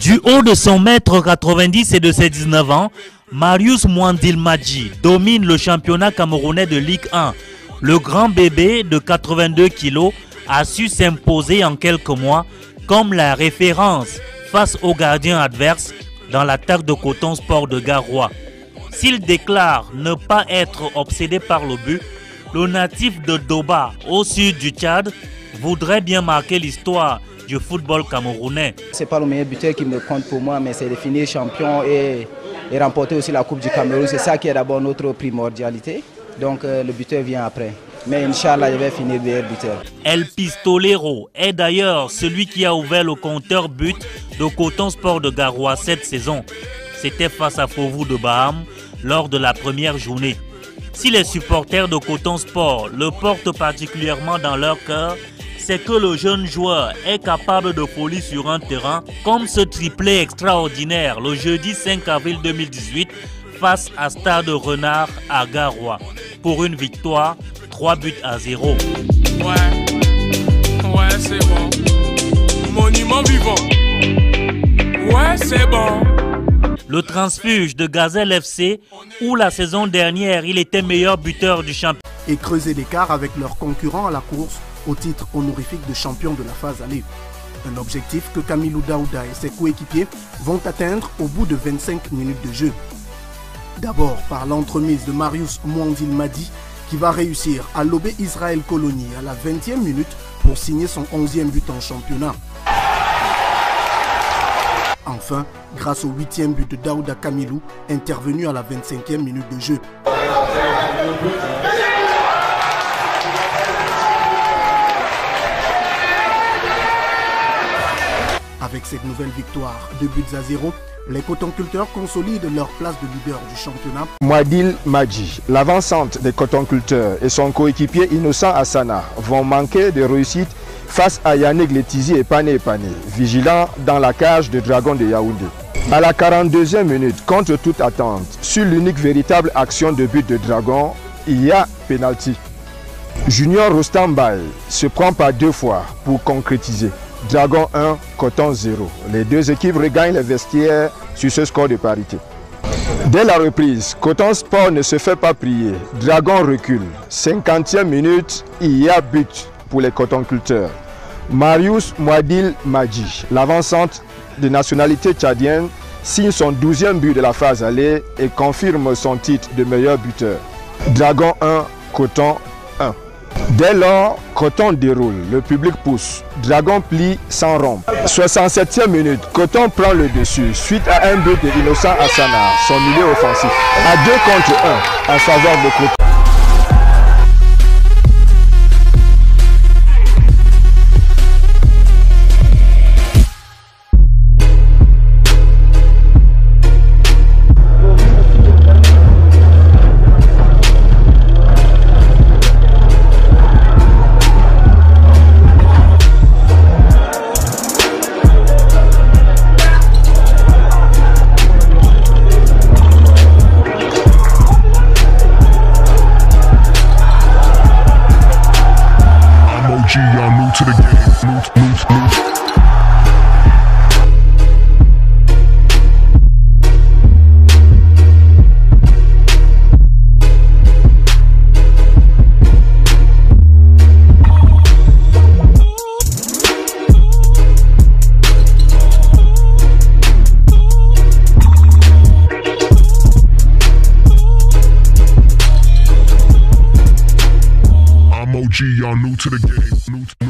Du haut de son mètre 90 et de ses 19 ans, Marius Mwandilmadji domine le championnat camerounais de Ligue 1. Le grand bébé de 82 kg a su s'imposer en quelques mois comme la référence face aux gardiens adverses dans l'attaque de Coton Sport de Garoua. S'il déclare ne pas être obsédé par le but, le natif de Doba, au sud du Tchad, voudrait bien marquer l'histoire du football camerounais. Ce n'est pas le meilleur buteur qui me compte pour moi, mais c'est de finir champion et remporter aussi la Coupe du Cameroun. C'est ça qui est d'abord notre primordialité. Donc le buteur vient après. Mais Inch'Allah, je vais finir meilleur buteur. El Pistolero est d'ailleurs celui qui a ouvert le compteur but de Coton Sport de Garoua cette saison. C'était face à Fauveau de Baham lors de la première journée. Si les supporters de Coton Sport le portent particulièrement dans leur cœur, c'est que le jeune joueur est capable de folie sur un terrain comme ce triplé extraordinaire le jeudi 5 avril 2018 face à Stade Renard à Garoua pour une victoire 3-0. Ouais, c'est bon. Monument vivant. Ouais, c'est bon. Le transfuge de Gazelle FC, où la saison dernière il était meilleur buteur du championnat. Et creuser l'écart avec leurs concurrents à la course au titre honorifique de champion de la phase aller. Un objectif que Kamilou Daouda et ses coéquipiers vont atteindre au bout de 25 minutes de jeu. D'abord par l'entremise de Marius Mwandilmadji qui va réussir à lober Israël Colony à la 20e minute pour signer son 11e but en championnat. Enfin, grâce au 8e but de Daouda Kamilou, intervenu à la 25e minute de jeu. Avec cette nouvelle victoire, 2-0, les cotonculteurs consolident leur place de leader du championnat. Mwandilmadji, l'avancante des cotonculteurs et son coéquipier Innocent Assana vont manquer de réussite face à Yannick Letizi et Pané, vigilants dans la cage de Dragon de Yaoundé. À la 42e minute, contre toute attente, sur l'unique véritable action de but de Dragon, il y a pénalty. Junior Rostambay se prend par 2 fois pour concrétiser. Dragon 1, Coton 0. Les deux équipes regagnent les vestiaires sur ce score de parité. Dès la reprise, Coton Sport ne se fait pas prier. Dragon recule. 50e minute, il y a but pour les cotonculteurs. Marius Mwandilmadji, l'avancante de nationalité tchadienne, signe son 12e but de la phase aller et confirme son titre de meilleur buteur. Dragon 1, Coton 1. Dès lors, Coton déroule, le public pousse. Dragon plie sans rompre. 67e minute, Coton prend le dessus suite à un but de Innocent Assana, son milieu offensif. À 2 contre 1 en faveur de Coton. Y'all new to the game, new. I'm OG, y'all new to the game, new.